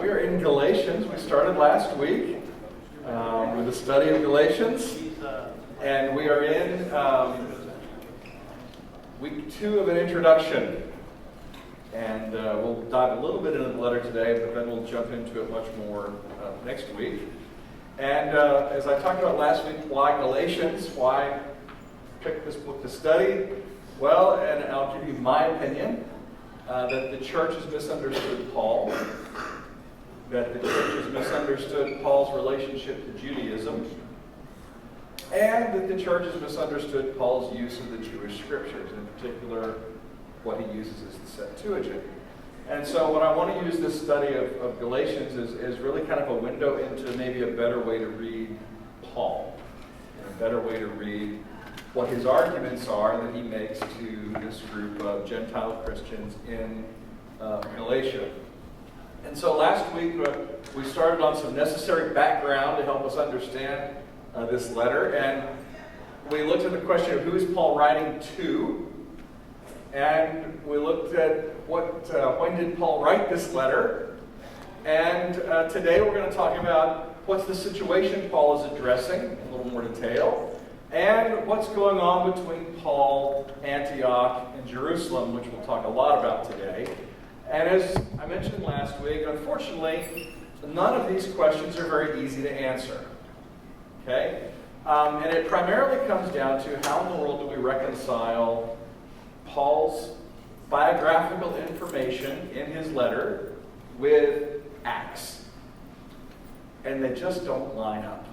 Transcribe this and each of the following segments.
We are in Galatians. We started last week with the study of Galatians, and we are in week 2 of an introduction. And we'll dive a little bit into the letter today, but then we'll jump into it much more next week. And as I talked about last week, why Galatians? Why pick this book to study? Well, and I'll give you my opinion, that the church has misunderstood Paul, that the church has misunderstood Paul's relationship to Judaism, and that the church has misunderstood Paul's use of the Jewish scriptures, in particular, what he uses is the Septuagint. And so what I want to use this study of Galatians is really kind of a window into maybe a better way to read Paul, and a better way to read what his arguments are that he makes to this group of Gentile Christians in Galatia. And so last week we started on some necessary background to help us understand this letter, and we looked at the question of who is Paul writing to, and we looked at when did Paul write this letter, and today we're going to talk about what's the situation Paul is addressing in a little more detail, and what's going on between Paul, Antioch, and Jerusalem, which we'll talk a lot about today. And as I mentioned last week, unfortunately, none of these questions are very easy to answer. Okay? And it primarily comes down to how in the world do we reconcile Paul's biographical information in his letter with Acts. And they just don't line up.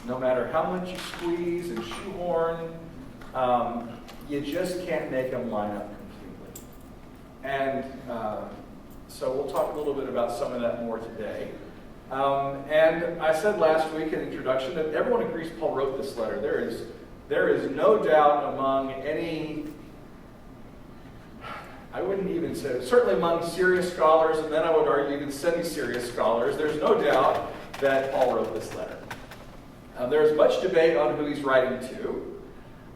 No matter how much you squeeze and shoehorn, you just can't make them line up completely. And so we'll talk a little bit about some of that more today. And I said last week in the introduction that everyone agrees Paul wrote this letter. There is no doubt among any, I wouldn't even say, certainly among serious scholars, and then I would argue even semi-serious scholars, there's no doubt that Paul wrote this letter. There's much debate on who he's writing to,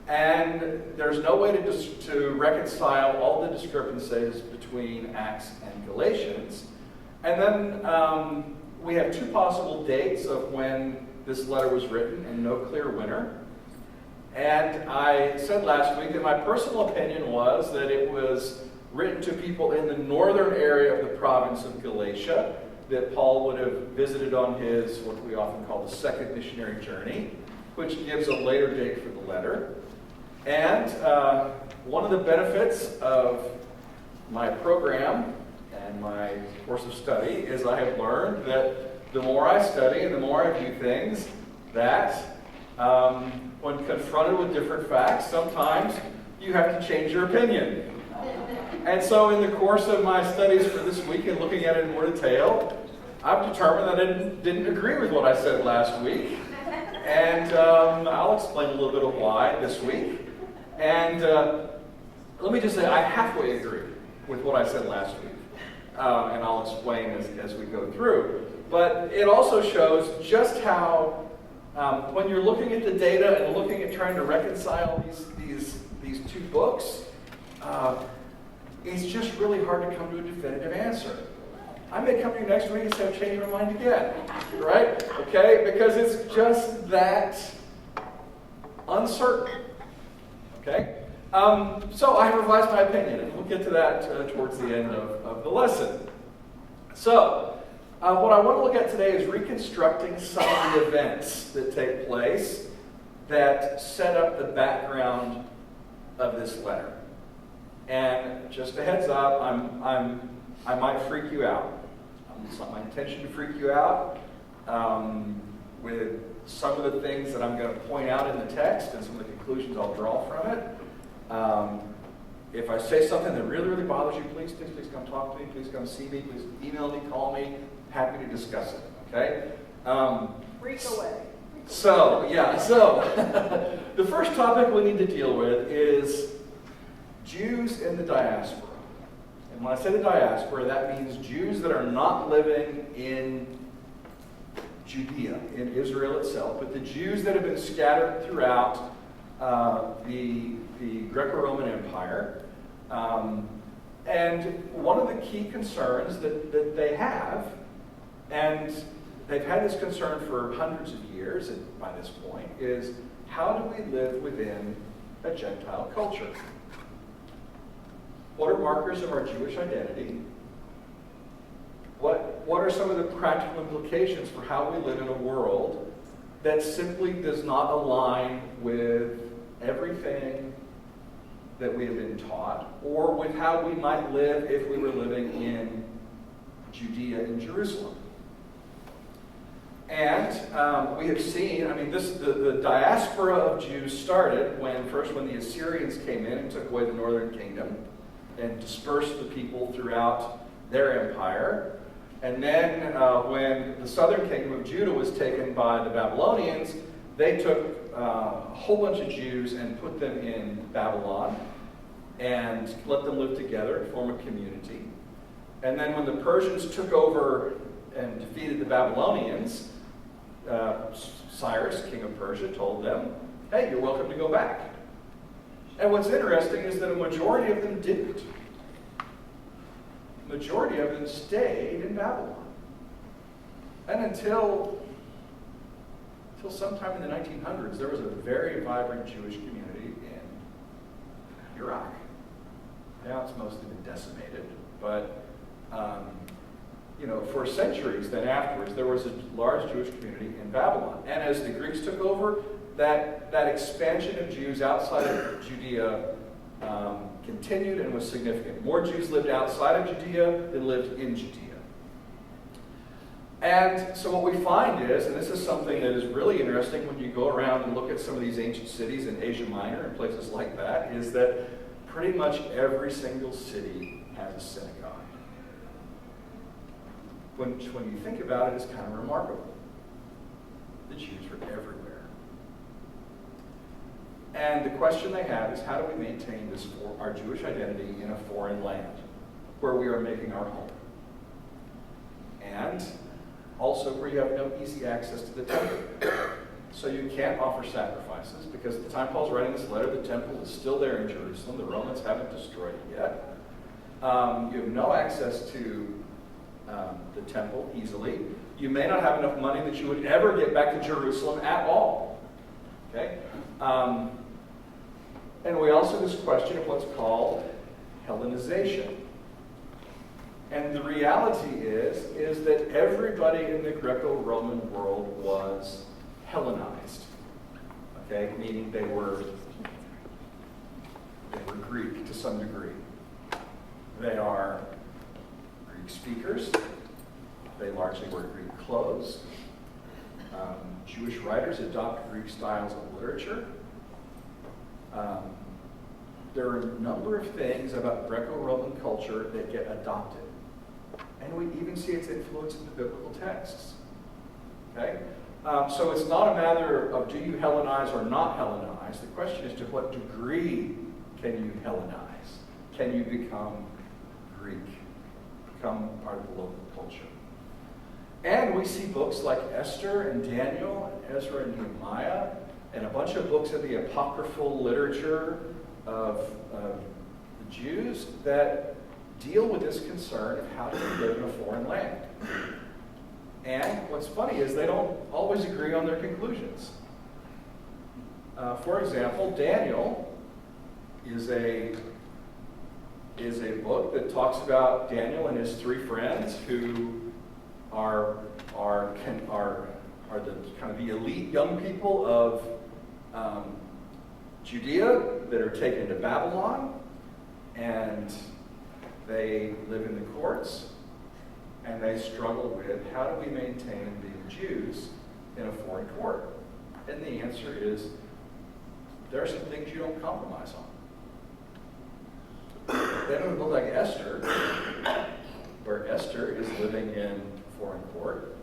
and there's no way to reconcile all the discrepancies between Acts and Galatians. And then we have 2 possible dates of when this letter was written, and no clear winner. And I said last week that my personal opinion was that it was written to people in the northern area of the province of Galatia, that Paul would have visited on his, what we often call the second missionary journey, which gives a later date for the letter. And one of the benefits of my program and my course of study is I have learned that the more I study and the more I view things, that when confronted with different facts, sometimes you have to change your opinion. And so in the course of my studies for this week and looking at it in more detail, I've determined that I didn't agree with what I said last week. And I'll explain a little bit of why this week. And let me just say I halfway agree with what I said last week. And I'll explain as we go through. But it also shows just how, when you're looking at the data and looking at trying to reconcile these 2 books, it's just really hard to come to a definitive answer. I may come to you next week and say I've changed my mind again, right? Okay, because it's just that uncertain. Okay, so I revised my opinion, and we'll get to that towards the end of the lesson. So, what I want to look at today is reconstructing some of the events that take place that set up the background of this letter. And just a heads up, I might freak you out. It's not my intention to freak you out with some of the things that I'm going to point out in the text and some of the conclusions I'll draw from it. If I say something that really, really bothers you, please come talk to me. Please come see me. Please email me, call me. Happy to discuss it. Okay? Freak away. So the first topic we need to deal with is Jews in the diaspora. And when I say the diaspora, that means Jews that are not living in Judea, in Israel itself, but the Jews that have been scattered throughout the Greco-Roman Empire, And one of the key concerns that they have, and they've had this concern for hundreds of years by this point, is how do we live within a Gentile culture? What are markers of our Jewish identity? What are some of the practical implications for how we live in a world that simply does not align with everything that we have been taught, or with how we might live if we were living in Judea and Jerusalem? And we have seen, the diaspora of Jews started when the Assyrians came in and took away the northern kingdom and dispersed the people throughout their empire. And then when the southern kingdom of Judah was taken by the Babylonians, they took a whole bunch of Jews and put them in Babylon and let them live together and form a community. And then when the Persians took over and defeated the Babylonians, Cyrus, king of Persia, told them, hey, you're welcome to go back. And what's interesting is that a majority of them didn't. The majority of them stayed in Babylon. And until sometime in the 1900s, there was a very vibrant Jewish community in Iraq. Now it's mostly been decimated, but for centuries then afterwards, there was a large Jewish community in Babylon. And as the Greeks took over, that expansion of Jews outside of Judea continued and was significant. More Jews lived outside of Judea than lived in Judea. And so what we find is, and this is something that is really interesting when you go around and look at some of these ancient cities in Asia Minor and places like that, is that pretty much every single city has a synagogue. When you think about it, it's kind of remarkable. The Jews were everywhere. And the question they have is, how do we maintain our Jewish identity in a foreign land where we are making our home? And also where you have no easy access to the temple. So you can't offer sacrifices, because at the time Paul's writing this letter, the temple is still there in Jerusalem. The Romans haven't destroyed it yet. You have no access to the temple easily. You may not have enough money that you would ever get back to Jerusalem at all. Okay? And we also have this question of what's called Hellenization. And the reality is that everybody in the Greco-Roman world was Hellenized. Okay? Meaning they were Greek to some degree. They are Greek speakers. They largely wear Greek clothes. Jewish writers adopt Greek styles of literature. There are a number of things about Greco-Roman culture that get adopted. And we even see its influence in the biblical texts. Okay? So it's not a matter of do you Hellenize or not Hellenize. The question is, to what degree can you Hellenize? Can you become Greek? Become part of the local culture? And we see books like Esther and Daniel, and Ezra and Nehemiah, and a bunch of books in the apocryphal literature of the Jews that deal with this concern of how do we live in a foreign land. And what's funny is they don't always agree on their conclusions. For example, Daniel is a book that talks about Daniel and his three friends who are the kind of the elite young people of Judea that are taken to Babylon, and they live in the courts, and they struggle with how do we maintain being Jews in a foreign court? And the answer is there are some things you don't compromise on. Then we look like Esther, where Esther is living in foreign court,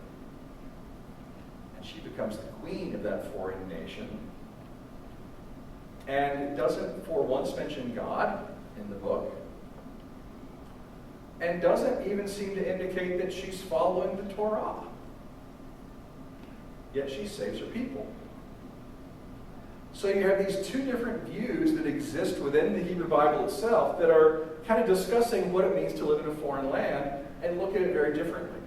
and she becomes the queen of that foreign nation, and doesn't for once mention God in the book, and doesn't even seem to indicate that she's following the Torah. Yet she saves her people. So you have these two different views that exist within the Hebrew Bible itself that are kind of discussing what it means to live in a foreign land and look at it very differently.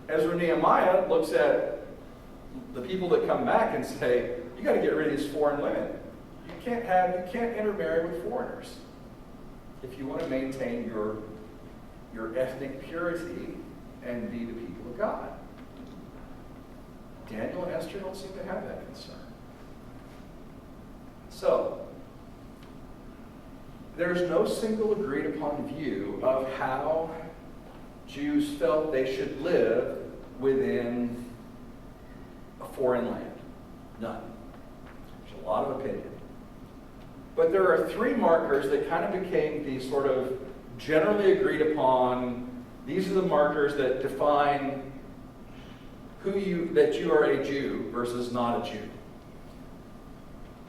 Ezra Nehemiah looks at the people that come back and say, you got to get rid of these foreign women. You can't intermarry with foreigners if you want to maintain your ethnic purity and be the people of God. Daniel and Esther don't seem to have that concern. So, there's no single agreed upon view of how Jews felt they should live within a foreign land. None. There's a lot of opinion. But there are three markers that kind of became the sort of generally agreed upon. These are the markers that define that you are a Jew versus not a Jew.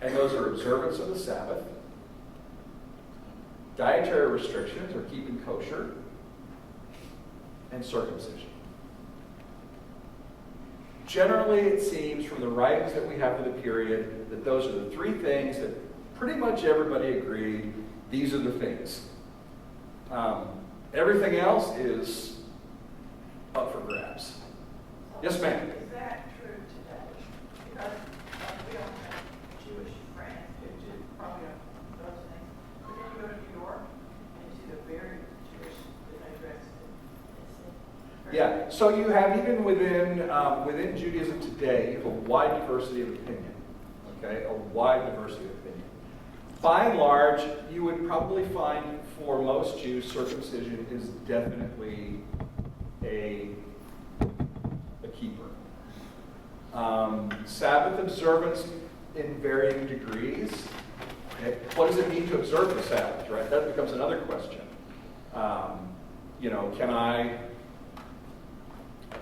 And those are observance of the Sabbath, dietary restrictions or keeping kosher, and circumcision. Generally, it seems from the writings that we have for the period that those are the three things that pretty much everybody agreed, these are the things. Everything else is up for grabs. Yes, ma'am? Is that true today? Because we don't have Jewish friends who do probably those things. But then you go to New York and you see the very Jewish that they dress in. Yeah, so you have even within Judaism today, you have a wide diversity of opinion. Okay, a wide diversity of opinion. By and large, you would probably find for most Jews, circumcision is definitely a keeper. Sabbath observance in varying degrees. Okay. What does it mean to observe the Sabbath, right? That becomes another question. Can I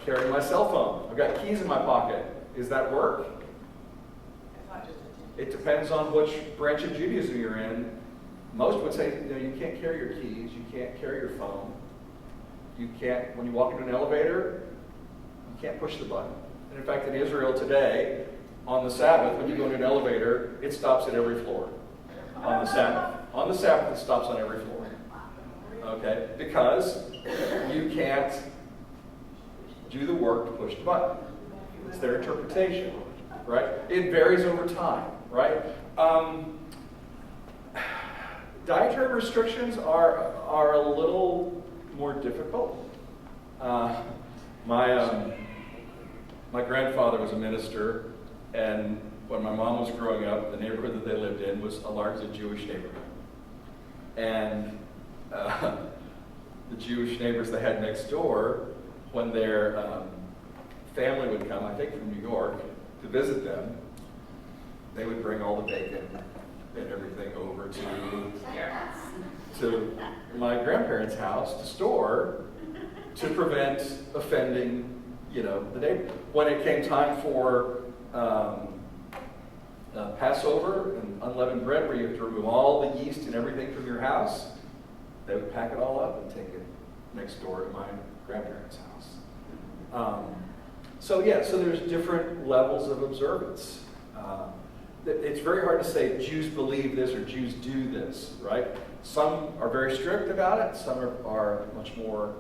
carry my cell phone? I've got keys in my pocket. Is that work? It's not just a It depends on which branch of Judaism you're in. Most would say, you can't carry your keys, you can't carry your phone. You can't, when you walk into an elevator, you can't push the button. And in fact, in Israel today, on the Sabbath, when you go into an elevator, it stops at every floor. On the Sabbath. On the Sabbath, it stops on every floor. Okay? Because you can't do the work to push the button. It's their interpretation, right? It varies over time, right? Dietary restrictions are a little more difficult. My grandfather was a minister, and when my mom was growing up, the neighborhood that they lived in was a largely Jewish neighborhood. And the Jewish neighbors they had next door, when their family would come, I think from New York, to visit them, they would bring all the bacon and everything over to my grandparents' house to store to prevent offending, the neighbor. When it came time for Passover and unleavened bread, where you have to remove all the yeast and everything from your house, they would pack it all up and take it next door to my grandparents' house. So there's different levels of observance. It's very hard to say Jews believe this or Jews do this, right? Some are very strict about it. Some are much more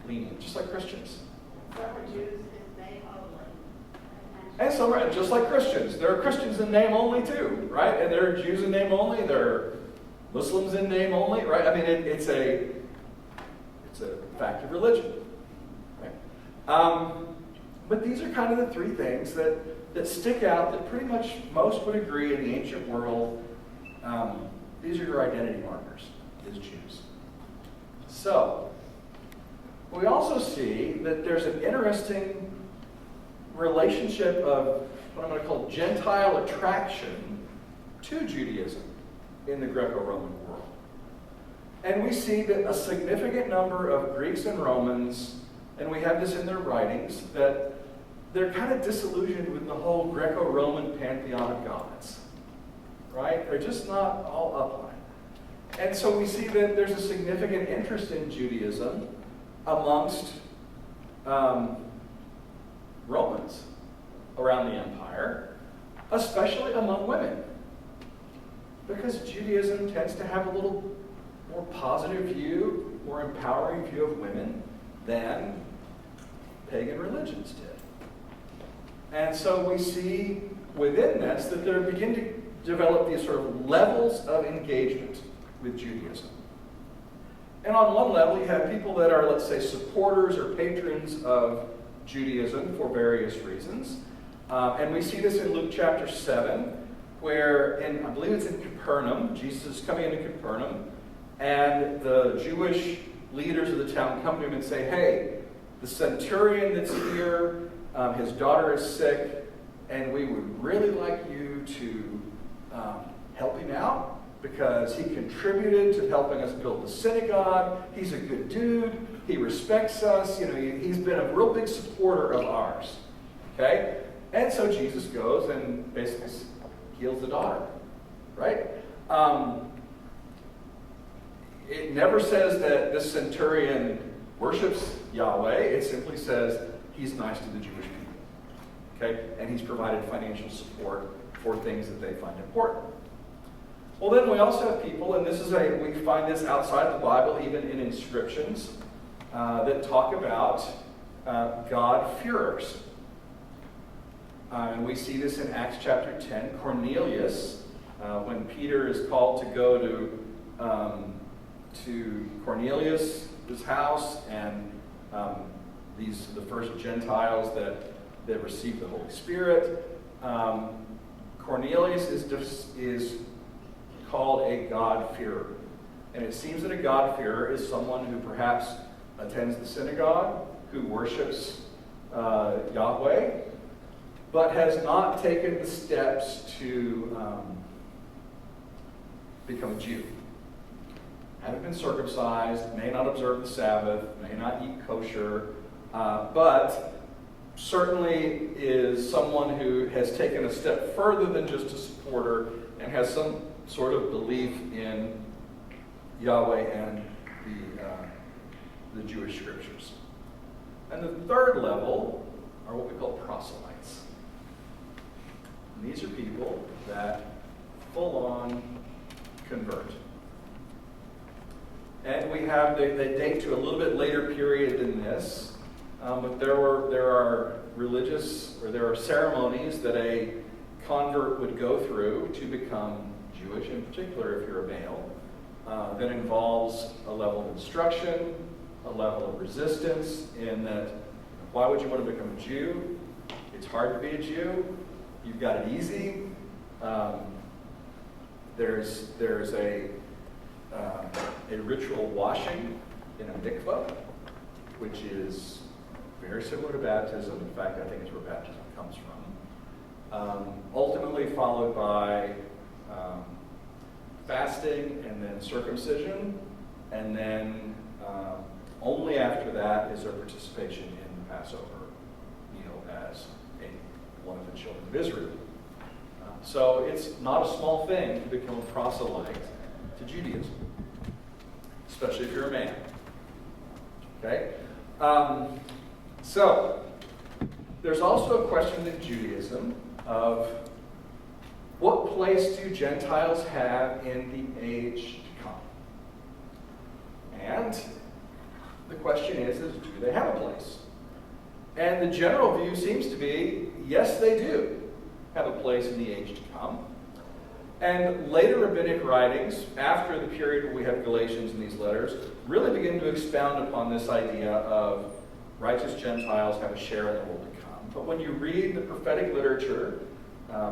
lenient, just like Christians. Some are Jews in name only. And some are just like Christians. There are Christians in name only too, right? And there are Jews in name only. There are Muslims in name only, right? I mean, it's a fact of religion, right? But these are kind of the three things that stick out that pretty much most would agree in the ancient world. These are your identity markers as Jews. So, we also see that there's an interesting relationship of what I'm going to call Gentile attraction to Judaism in the Greco-Roman world. And we see that a significant number of Greeks and Romans, and we have this in their writings, that they're kind of disillusioned with the whole Greco-Roman pantheon of gods. Right? They're just not all up on it. And so we see that there's a significant interest in Judaism amongst Romans around the empire. especially among women. Because Judaism tends to have a little more positive view, more empowering view of women than pagan religions did. And so we see within this that there begin to develop these sort of levels of engagement with Judaism. And on one level, you have people that are, let's say, supporters or patrons of Judaism for various reasons. And we see this in Luke chapter 7, where, I believe it's in Capernaum, Jesus is coming into Capernaum, and the Jewish leaders of the town come to him and say, hey, the centurion that's here, his daughter is sick, and we would really like you to help him out because he contributed to helping us build the synagogue. He's a good dude. He respects us. He's been a real big supporter of ours. Okay? And so Jesus goes and basically heals the daughter. Right? It never says that this centurion worships Yahweh. It simply says he's nice to the Jewish people. Okay? And he's provided financial support for things that they find important. Well, then we also have people, and we find this outside the Bible, even in inscriptions, that talk about God-fearers. And we see this in Acts chapter 10. Cornelius, when Peter is called to go to Cornelius' house, and the first Gentiles that receive the Holy Spirit, Cornelius is called a God-fearer. And it seems that a God-fearer is someone who perhaps attends the synagogue, who worships Yahweh, but has not taken the steps to become a Jew. Haven't been circumcised, may not observe the Sabbath, may not eat kosher, but certainly is someone who has taken a step further than just a supporter and has some sort of belief in Yahweh and the Jewish scriptures. And the third level are what we call proselytes. And these are people that full-on convert. And we have, they date to a little bit later period than this, but there are ceremonies that a convert would go through to become Jewish, in particular if you're a male, that involves a level of instruction, a level of resistance, in that why would you want to become a Jew? It's hard to be a Jew. You've got it easy. There's a ritual washing in a mikvah, which is very similar to baptism. In fact, I think it's where baptism comes from. Ultimately followed by fasting and then circumcision, and then only after that is there participation in the Passover meal as one of the children of Israel. So it's not a small thing to become a proselyte to Judaism, especially if you're a man. Okay? So there's also a question in Judaism of what place do Gentiles have in the age to come? And the question is do they have a place? And the general view seems to be, yes, they do have a place in the age to come. And later rabbinic writings, after the period where we have Galatians and these letters, really begin to expound upon this idea of righteous Gentiles have a share in the world to come. But when you read the prophetic literature,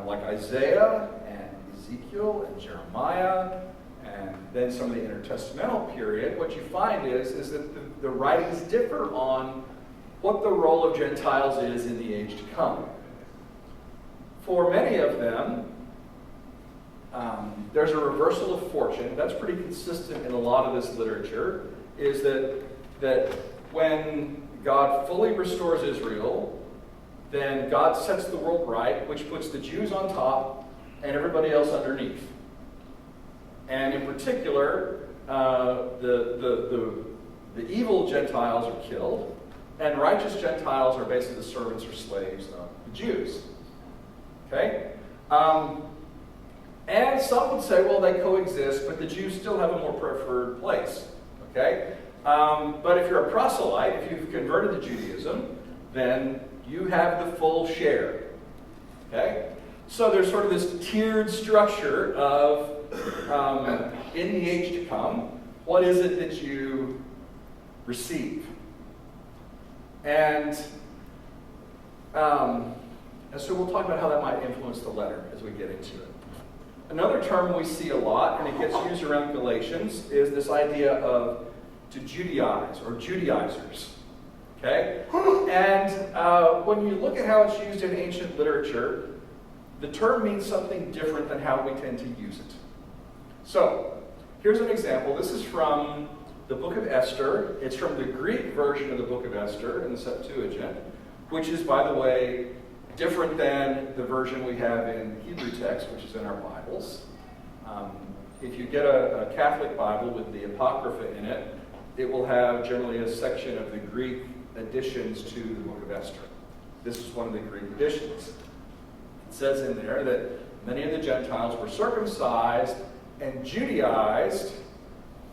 like Isaiah and Ezekiel and Jeremiah, and then some of the intertestamental period, what you find is that the writings differ on what the role of Gentiles is in the age to come. For many of them, there's a reversal of fortune. That's pretty consistent in a lot of this literature, is that when God fully restores Israel, then God sets the world right, which puts the Jews on top and everybody else underneath. And in particular, the evil Gentiles are killed, and righteous Gentiles are basically the servants or slaves of the Jews. Okay? And some would say, well, they coexist, but the Jews still have a more preferred place. Okay? But if you're a proselyte, if you've converted to Judaism, then you have the full share. Okay? So there's sort of this tiered structure of, in the age to come, what is it that you receive? And so we'll talk about how that might influence the letter as we get into it. Another term we see a lot, and it gets used around Galatians, is this idea of to Judaize or Judaizers. Okay? And when you look at how it's used in ancient literature, the term means something different than how we tend to use it. So, here's an example. This is from the book of Esther. It's from the Greek version of the book of Esther in the Septuagint, which is, by the way, different than the version we have in Hebrew text, which is in our Bibles. If you get a Catholic Bible with the Apocrypha in it, it will have generally a section of the Greek additions to the book of Esther. This is one of the Greek additions. It says in there that many of the Gentiles were circumcised and Judaized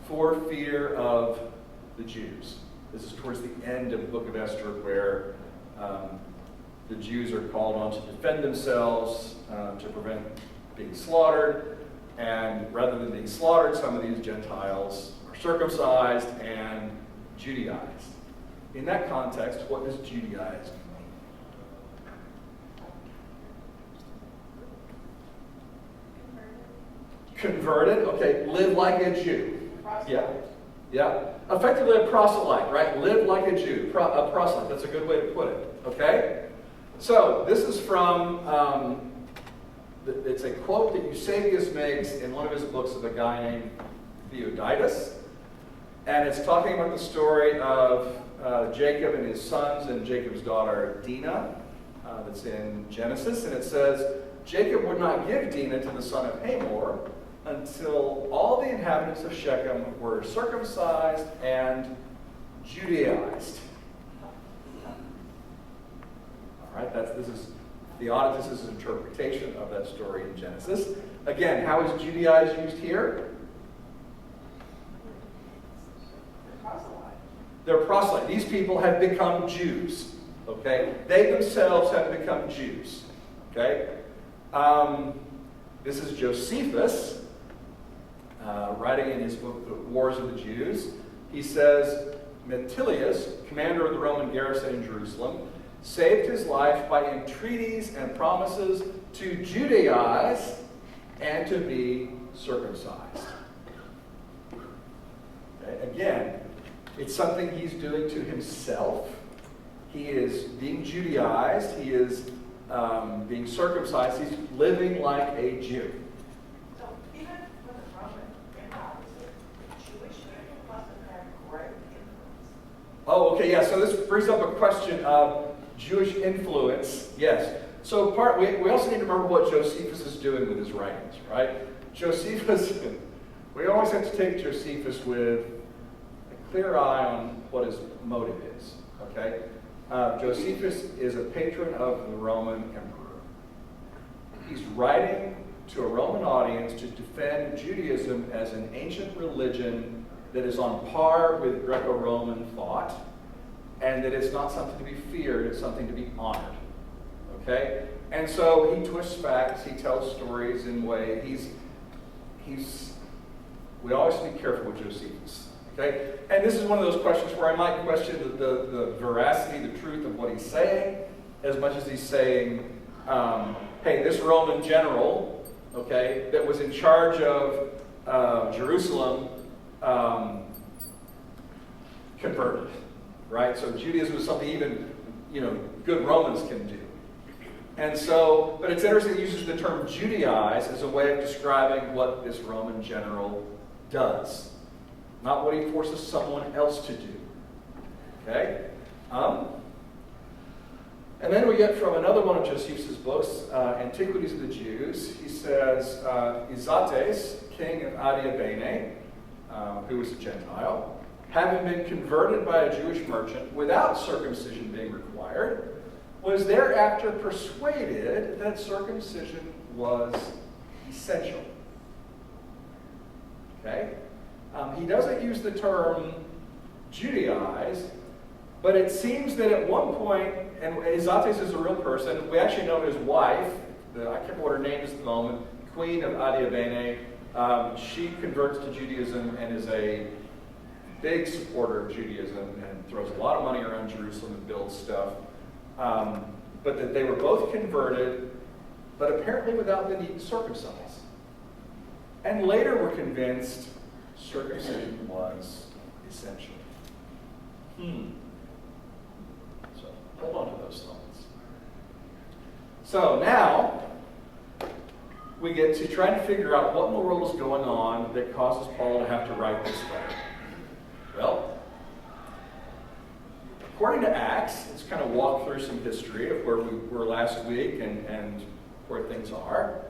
for fear of the Jews. This is towards the end of the book of Esther, where the Jews are called on to defend themselves, to prevent being slaughtered. And rather than being slaughtered, some of these Gentiles are circumcised and Judaized. In that context, what does Judaized mean? Converted, okay, live like a Jew. Yeah, yeah. Effectively a proselyte, right? Live like a Jew, a proselyte. That's a good way to put it, okay? So, this is from, it's a quote that Eusebius makes in one of his books of a guy named Theodotus. And it's talking about the story of Jacob and his sons and Jacob's daughter Dinah. That's in Genesis. And it says, Jacob would not give Dinah to the son of Hamor until all the inhabitants of Shechem were circumcised and Judaized. All right, this is Theodotus' interpretation of that story in Genesis. Again, how is Judaized used here? They're proselyte. These people have become Jews. Okay? They themselves have become Jews. Okay? This is Josephus, writing in his book, The Wars of the Jews. He says, Metilius, commander of the Roman garrison in Jerusalem, saved his life by entreaties and promises to Judaize and to be circumcised. Okay? Again, it's something he's doing to himself. He is being Judaized. He is being circumcised. He's living like a Jew. So even when the Roman Empire was a Jewish people, must have had great influence. Oh, okay, yeah. So this brings up a question of Jewish influence. Yes. So we also need to remember what Josephus is doing with his writings, right? Josephus, we always have to take Josephus with a clear eye on what his motive is, okay? Josephus is a patron of the Roman emperor. He's writing to a Roman audience to defend Judaism as an ancient religion that is on par with Greco-Roman thought, and that it's not something to be feared, it's something to be honored. Okay? And so he twists facts, he tells stories in way, we always have to be careful with Josephus. Okay? And this is one of those questions where I might question the veracity, the truth of what he's saying, as much as he's saying, hey, this Roman general, okay, that was in charge of Jerusalem, converted, right? So Judaism is something even, good Romans can do. And so, but it's interesting he uses the term Judaize as a way of describing what this Roman general does. Not what he forces someone else to do. Okay? And then we get from another one of Josephus' books, Antiquities of the Jews. He says, Izates, king of Adiabene, who was a Gentile, having been converted by a Jewish merchant without circumcision being required, was thereafter persuaded that circumcision was essential. Okay? He doesn't use the term Judaize, but it seems that at one point, and Izates is a real person, we actually know his wife, I can't remember what her name is at the moment, Queen of Adiabene. She converts to Judaism and is a big supporter of Judaism and throws a lot of money around Jerusalem and builds stuff. But that they were both converted, but apparently without the need to circumcise. And later were convinced circumcision was essential. So hold on to those thoughts. So now we get to try to figure out what in the world is going on that causes Paul to have to write this letter. Well, according to Acts, let's kind of walk through some history of where we were last week and where things are.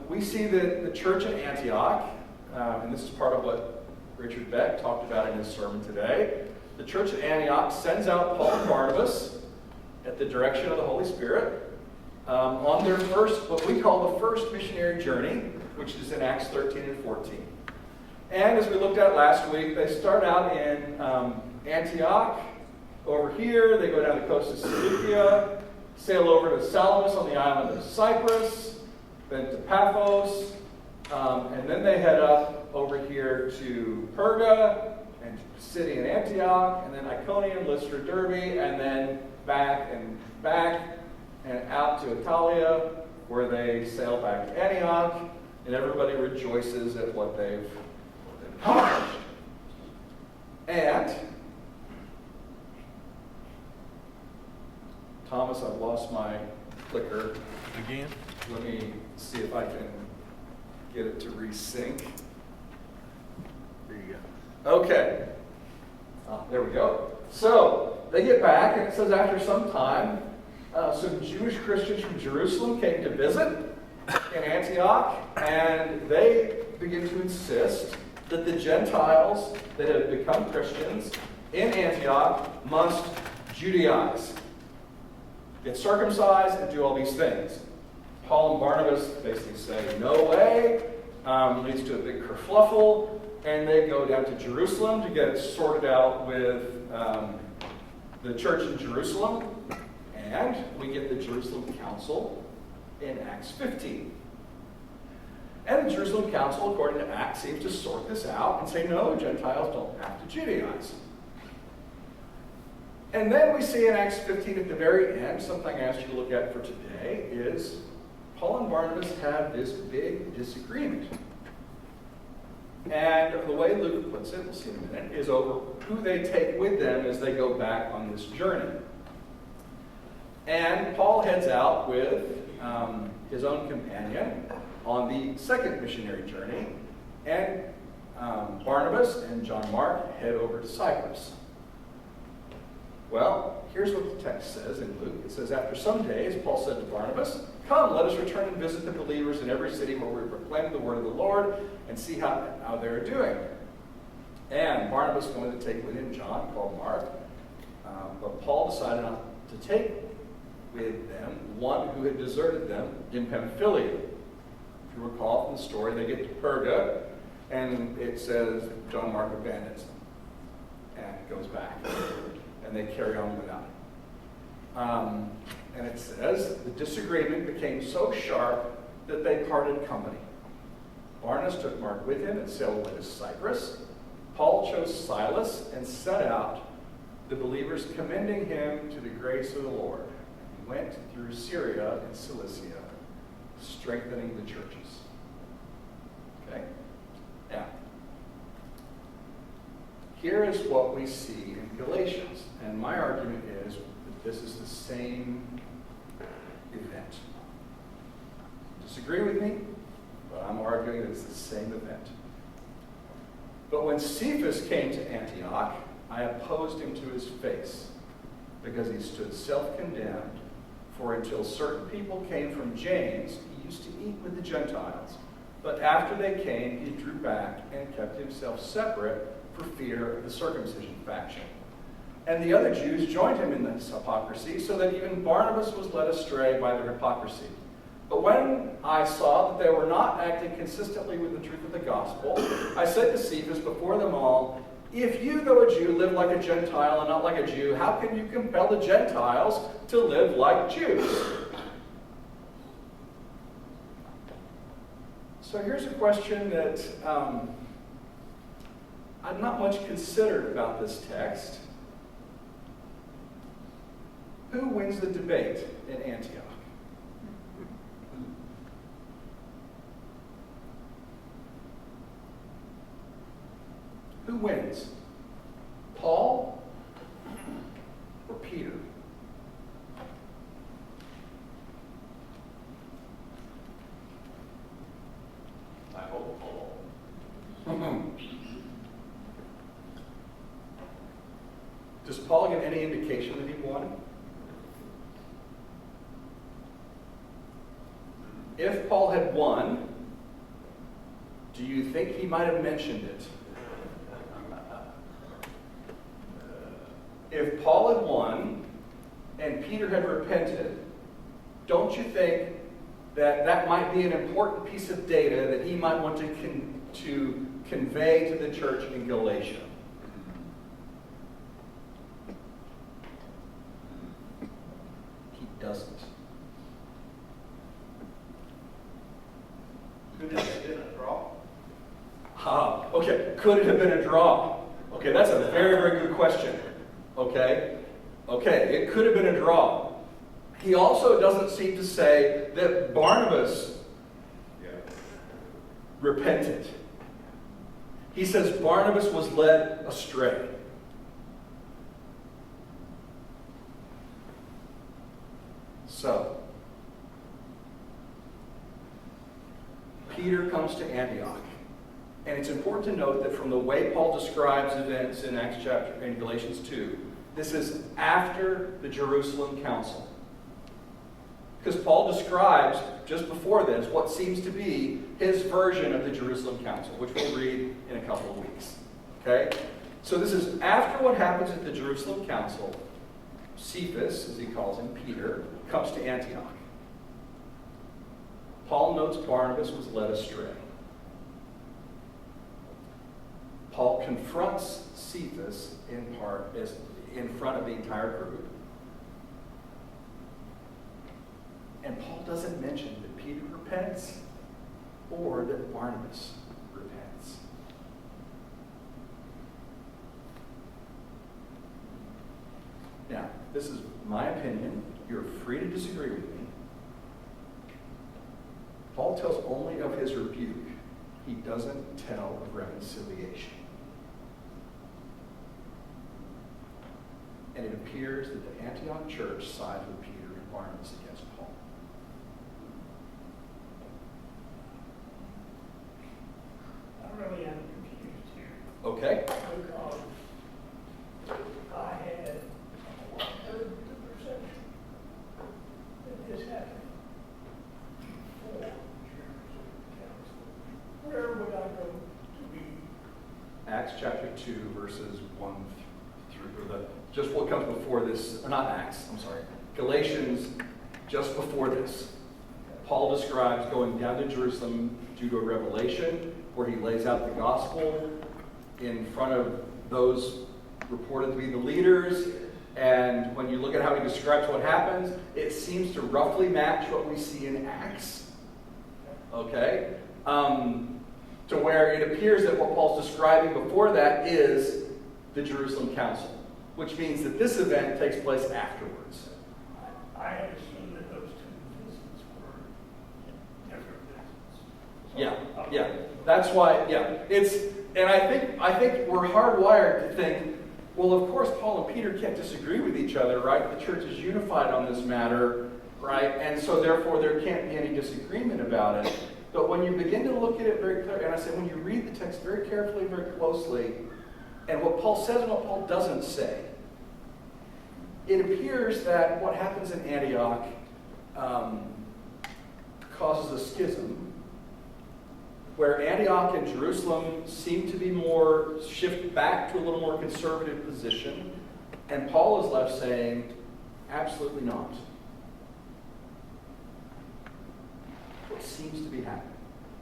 We see that the church in Antioch, and this is part of what Richard Beck talked about in his sermon today. The church at Antioch sends out Paul and Barnabas at the direction of the Holy Spirit on their first, what we call the first missionary journey, which is in Acts 13 and 14. And as we looked at last week, they start out in Antioch. Over here, they go down the coast of Cilicia, sail over to Salamis on the island of Cyprus, then to Paphos, and then they head up over here to Perga, and city in Antioch, and then Iconium, Lystra, Derbe, and then back and out to Italia, where they sail back to Antioch, and everybody rejoices at what they've accomplished. And Thomas, I've lost my clicker. Again? Let me see if I can get it to resync. There you go. Okay. There we go. So, they get back, and it says after some time, some Jewish Christians from Jerusalem came to visit in Antioch, and they begin to insist that the Gentiles that have become Christians in Antioch must Judaize, get circumcised, and do all these things. Paul and Barnabas basically say, no way, leads to a big kerfluffle, and they go down to Jerusalem to get it sorted out with the church in Jerusalem, and we get the Jerusalem Council in Acts 15. And the Jerusalem Council, according to Acts, seems to sort this out and say, no, Gentiles don't have to Judaize. And then we see in Acts 15 at the very end, something I asked you to look at for today, is Paul and Barnabas have this big disagreement. And the way Luke puts it, we'll see in a minute, is over who they take with them as they go back on this journey. And Paul heads out with his own companion on the second missionary journey, and Barnabas and John Mark head over to Cyprus. Well, here's what the text says in Luke. It says, after some days, Paul said to Barnabas, come, let us return and visit the believers in every city where we proclaim the word of the Lord and see how they're doing. And Barnabas wanted to take with him John, called Mark, but Paul decided not to take with them one who had deserted them in Pamphylia. If you recall from the story, they get to Perga, and it says John Mark abandons them and goes back. And they carry on without him. And it says, the disagreement became so sharp that they parted company. Barnabas took Mark with him and sailed away to Cyprus. Paul chose Silas and set out, the believers commending him to the grace of the Lord. He went through Syria and Cilicia, strengthening the churches. Okay? Now, here is what we see in Galatians. And my argument is that this is the same event. Disagree with me, but I'm arguing that it's the same event. But when Cephas came to Antioch, I opposed him to his face, because he stood self-condemned. For until certain people came from James, he used to eat with the Gentiles. But after they came, he drew back and kept himself separate for fear of the circumcision faction. And the other Jews joined him in this hypocrisy, so that even Barnabas was led astray by their hypocrisy. But when I saw that they were not acting consistently with the truth of the gospel, I said to Cephas before them all, if you, though a Jew, live like a Gentile and not like a Jew, how can you compel the Gentiles to live like Jews? So here's a question that I've not much considered about this text. Who wins the debate in Antioch? Who wins? Paul or Peter? I hope Paul. Does Paul give any indication that he won? If Paul had won, do you think he might have mentioned it? If Paul had won and Peter had repented, don't you think that that might be an important piece of data that he might want to convey to the church in Galatia? He doesn't. Could it have been a draw? Okay. Could it have been a draw? Okay, that's a very, very good question. Okay, it could have been a draw. He also doesn't seem to say that Barnabas repented. He says Barnabas was led astray. So, Peter comes to Antioch. And it's important to note that from the way Paul describes events in Galatians 2, this is after the Jerusalem Council. Because Paul describes, just before this, what seems to be his version of the Jerusalem Council, which we'll read in a couple of weeks. Okay? So this is after what happens at the Jerusalem Council. Cephas, as he calls him, Peter, comes to Antioch. Paul notes Barnabas was led astray. Paul confronts Cephas in part as in front of the entire group. And Paul doesn't mention that Peter repents or that Barnabas repents. Now, this is my opinion. You're free to disagree with me. Paul tells only of his rebuke. He doesn't tell of reconciliation. And it appears that the Antioch church sides with Peter and Barnabas against Paul. I really am confused here. Okay? Because I had heard the perception that this happened before the Jerusalem Council. Where would I go to read? Acts chapter 2, verses 1 through just what comes before this, not Acts, I'm sorry. Galatians, just before this. Paul describes going down to Jerusalem due to a revelation where he lays out the gospel in front of those reported to be the leaders. And when you look at how he describes what happens, it seems to roughly match what we see in Acts. Okay? To where it appears that what Paul's describing before that is the Jerusalem Council, which means that this event takes place afterwards. I had assumed that those two visits were different visits. Yeah. That's why, and I think we're hardwired to think, well, of course, Paul and Peter can't disagree with each other, right? The church is unified on this matter, right? And so therefore there can't be any disagreement about it. But when you begin to look at it very clearly, and I say when you read the text very carefully, very closely, and what Paul says and what Paul doesn't say, it appears that what happens in Antioch causes a schism, where Antioch and Jerusalem seem to be shift back to a little more conservative position, and Paul is left saying, absolutely not. seems to be happening.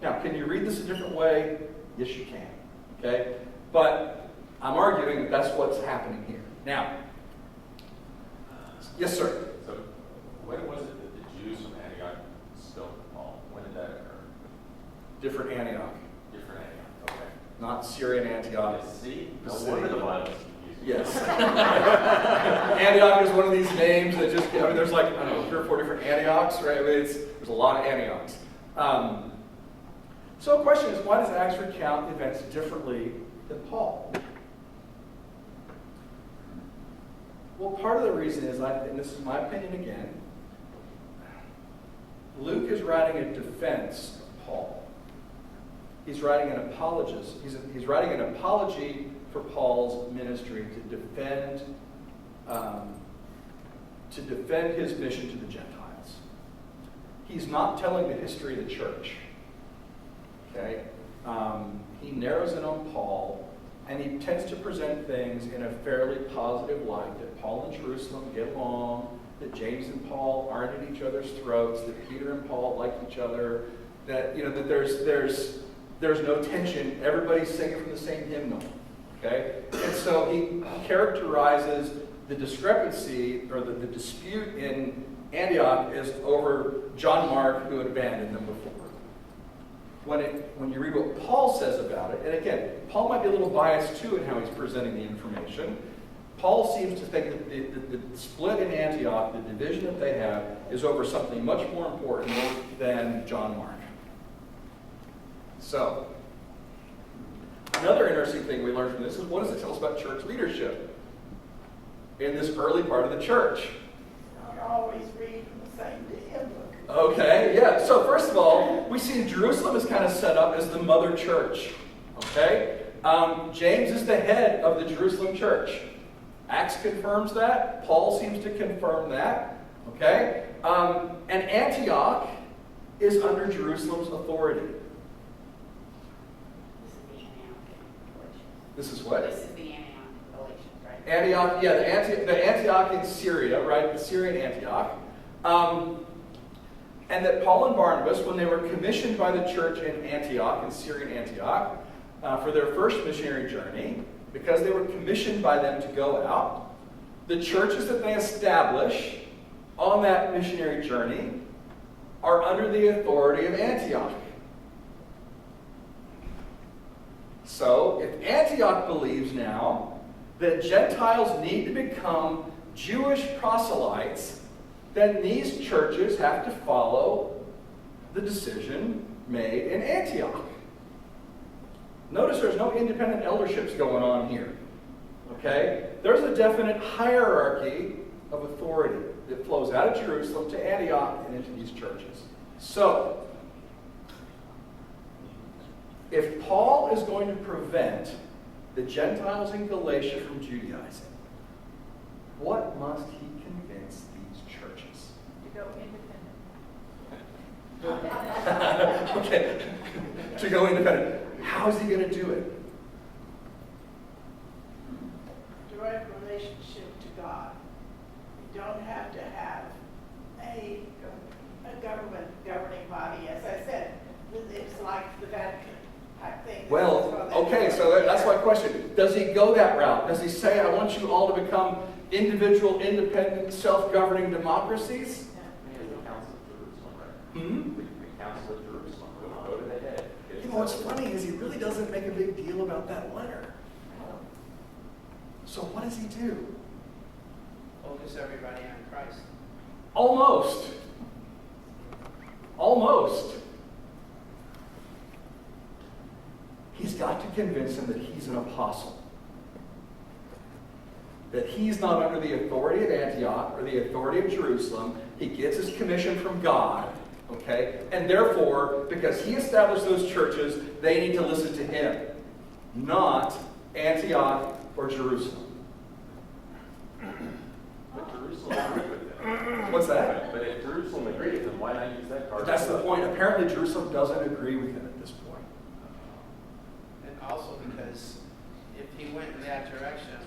Now, can you read this a different way? Yes, you can. Okay? But I'm arguing that that's what's happening here. Now, yes, sir. So, when was it that the Jews from Antioch stoned Paul? When did that occur? Different Antioch. Different Antioch. Okay. Not Syrian Antioch. See, The no city. wonder the Bible's confusing. Yes. Antioch is one of these names that just, I mean, there's like, I don't know, 3 or 4 different Antiochs, right? I mean, there's a lot of Antiochs. So the question is, why does Acts recount events differently than Paul? Well, part of the reason is, and this is my opinion again, Luke is writing a defense of Paul. He's writing an apologist. He's writing an apology for Paul's ministry to defend his mission to the Gentiles. He's not telling the history of the church. Okay, he narrows in on Paul, and he tends to present things in a fairly positive light. That Paul and Jerusalem get along. That James and Paul aren't at each other's throats. That Peter and Paul like each other. That that there's no tension. Everybody's singing from the same hymnal. Okay? And so he characterizes the discrepancy or the dispute in Antioch as over John Mark, who had abandoned them before. When you read what Paul says about it, and again, Paul might be a little biased too in how he's presenting the information. Paul seems to think that the split in Antioch, the division that they have, is over something much more important than John Mark. So, another interesting thing we learned from this is, what does it tell us about church leadership in this early part of the church? Not always read from the same damn book. Okay, yeah. So first of all, we see Jerusalem is kind of set up as the mother church. Okay? James is the head of the Jerusalem church. Acts confirms that. Paul seems to confirm that. Okay? And Antioch is under Jerusalem's authority. This is the Antioch and Galatians. This is what? This is the Antioch and Galatians, right? Antioch, yeah, the Antioch in Syria, right? The Syrian Antioch. And that Paul and Barnabas, when they were commissioned by the church in Antioch, in Syrian Antioch, for their first missionary journey, because they were commissioned by them to go out, the churches that they establish on that missionary journey are under the authority of Antioch. So, if Antioch believes now that Gentiles need to become Jewish proselytes, then these churches have to follow the decision made in Antioch. Notice there's no independent elderships going on here. Okay? There's a definite hierarchy of authority that flows out of Jerusalem to Antioch and into these churches. So, if Paul is going to prevent the Gentiles in Galatia from Judaizing, what must he convince these churches? To go independent. Okay, to go independent. How is he going to do it? Direct relationship to God. You don't have to have a government governing body. As I said, it's like the Vatican type thing. Well, okay, so that's my question. Does he go that route? Does he say, I want you all to become individual, independent, self-governing democracies? The Council of Jerusalem, right? Hmm? The Council of Jerusalem. Go to the head. You know, what's funny is he really doesn't make a big deal about that letter. So what does he do? Focus everybody on Christ. Almost. Almost. He's got to convince him that he's an apostle. That he's not under the authority of Antioch or the authority of Jerusalem. He gets his commission from God. Okay? And therefore, because he established those churches, they need to listen to him. Not Antioch or Jerusalem. But Jerusalem agreed with them. What's that? But if Jerusalem agreed with them, why not use that card? That's the point. Apparently Jerusalem doesn't agree with him at this point. And also because if he went in that direction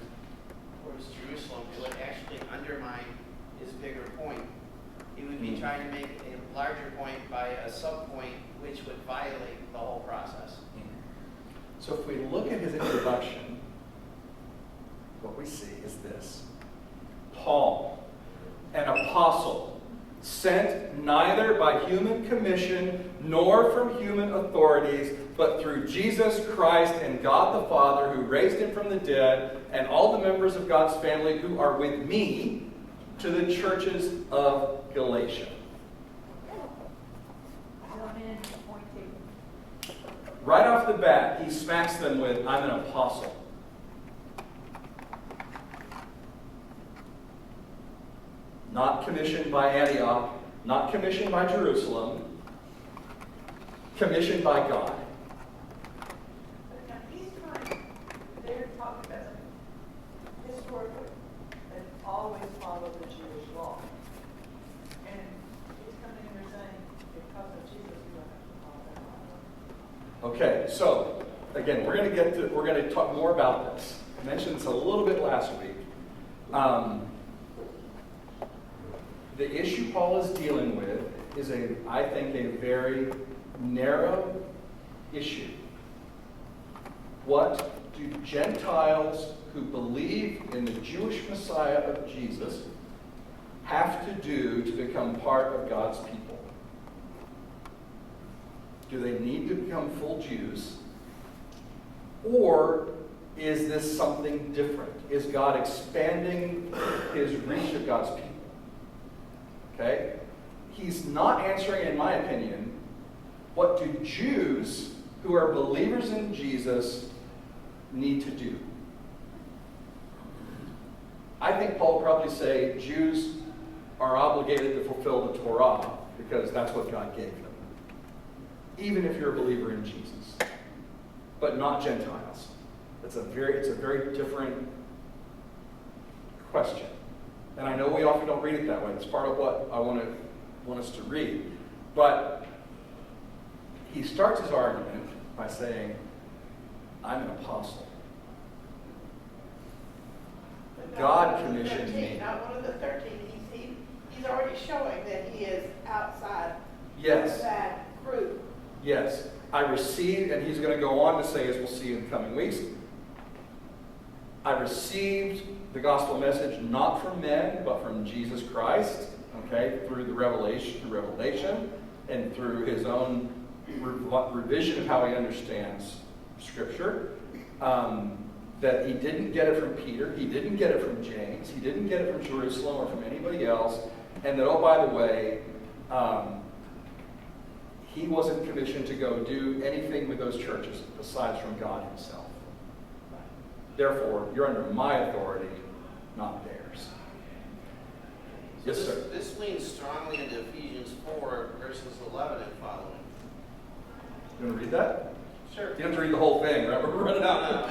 towards Jerusalem, it would actually undermine his bigger point. He would be trying to make a larger point by a sub-point which would violate the whole process. So if we look at his introduction, what we see is this. Paul, an apostle, sent neither by human commission nor from human authorities, but through Jesus Christ and God the Father, who raised him from the dead, and all the members of God's family who are with me, to the churches of Galatia. Right off the bat, he smacks them with, I'm an apostle. Not commissioned by Antioch, not commissioned by Jerusalem, commissioned by God. But now he's trying, they're talking about historically, they've always followed the Jewish law. And he's coming in there saying, because of Jesus, we don't have to follow that law. Okay, so again, we're going to talk more about this. I mentioned this a little bit last week. The issue Paul is dealing with is I think, a very narrow issue. What do Gentiles who believe in the Jewish Messiah of Jesus have to do to become part of God's people? Do they need to become full Jews? Or is this something different? Is God expanding his reach of God's people? Okay? He's not answering, in my opinion, what do Jews who are believers in Jesus need to do? I think Paul would probably say Jews are obligated to fulfill the Torah because that's what God gave them. Even if you're a believer in Jesus. But not Gentiles. It's a very different question. And I know we often don't read it that way. It's part of what I want us to read. But he starts his argument by saying, I'm an apostle. God commissioned me. Not one of the 13. He's already showing that he is outside Yes. that group. Yes. I received, and he's going to go on to say, as we'll see in the coming weeks, I received the gospel message not from men, but from Jesus Christ, okay, through revelation, and through his own revision of how he understands Scripture. That he didn't get it from Peter, he didn't get it from James, he didn't get it from Jerusalem or from anybody else, and that, oh, by the way, he wasn't commissioned to go do anything with those churches besides from God himself. Therefore, you're under my authority, not theirs. Yes, sir. This leans strongly into Ephesians 4, verses 11 and following. You want to read that? Sure. You don't have to read the whole thing, right? We're running out.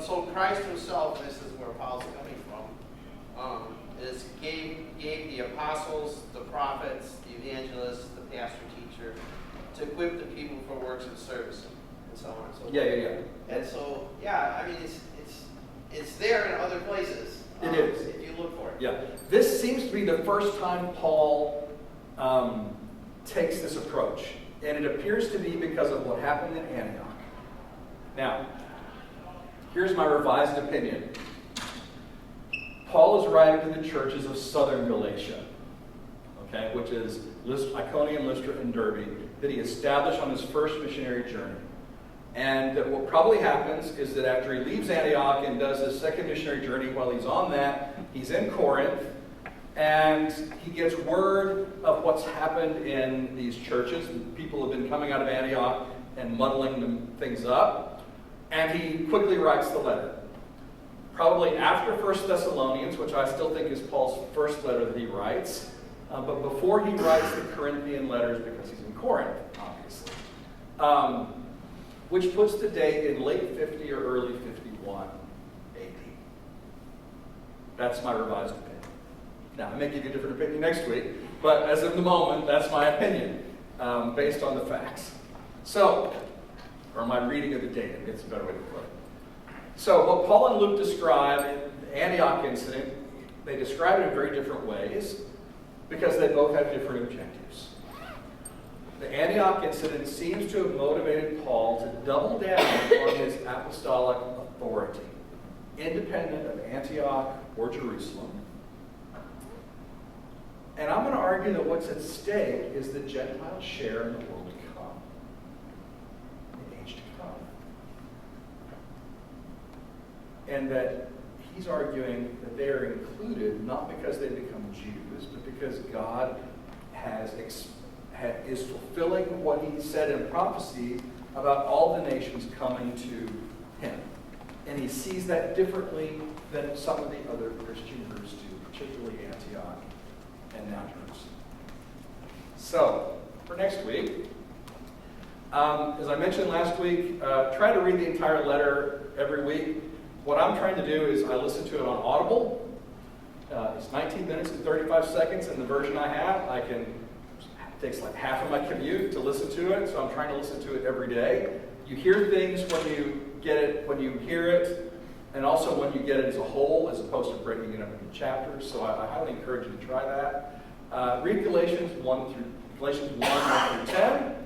So Christ himself, this is where Paul's coming from, is gave the apostles, the prophets, the evangelists, the pastor teacher, to equip the people for works of service, and so on and so forth. Yeah. And so, I mean, it's there in other places. It is. If you look for it. Yeah. This seems to be the first time Paul takes this approach. And it appears to be because of what happened in Antioch. Now, here's my revised opinion. Paul is writing to the churches of southern Galatia, okay, which is Iconium, Lystra, and Derbe, that he established on his first missionary journey. And what probably happens is that after he leaves Antioch and does his second missionary journey, while he's on that, he's in Corinth, and he gets word of what's happened in these churches. People have been coming out of Antioch and muddling things up, and he quickly writes the letter. Probably after 1 Thessalonians, which I still think is Paul's first letter that he writes, but before he writes the Corinthian letters, because he's in Corinth, obviously. Which puts the date in late 50 or early 51 AD. That's my revised opinion. Now, I may give you a different opinion next week, but as of the moment, that's my opinion, based on the facts. So, or my reading of the data, it's a better way to put it. So, what Paul and Luke describe in the Antioch incident, they describe it in very different ways, because they both have different objectives. The Antioch incident seems to have motivated Paul to double down on his apostolic authority, independent of Antioch or Jerusalem. And I'm going to argue that what's at stake is the Gentiles' share in the world to come, the age to come. And that he's arguing that they are included not because they become Jews, but because God is fulfilling what he said in prophecy about all the nations coming to him. And he sees that differently than some of the other Christian groups do, particularly Antioch and now Jerusalem. So, for next week, as I mentioned last week, try to read the entire letter every week. What I'm trying to do is I listen to it on Audible. It's 19 minutes and 35 seconds, and the version I have, it takes like half of my commute to listen to it, so I'm trying to listen to it every day. You hear things when you get it, when you hear it, and also when you get it as a whole, as opposed to breaking it up into chapters. So I highly encourage you to try that. Read Galatians 1 through 10.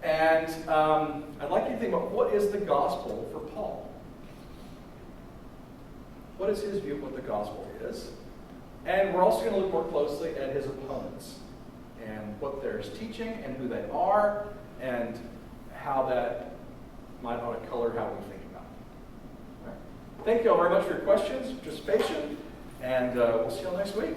And I'd like you to think about what is the gospel for Paul? What is his view of what the gospel is? And we're also going to look more closely at his opponents and what they're teaching and who they are and how that might ought to color how we think about it. All right. Thank you all very much for your questions, participation, and we'll see you all next week.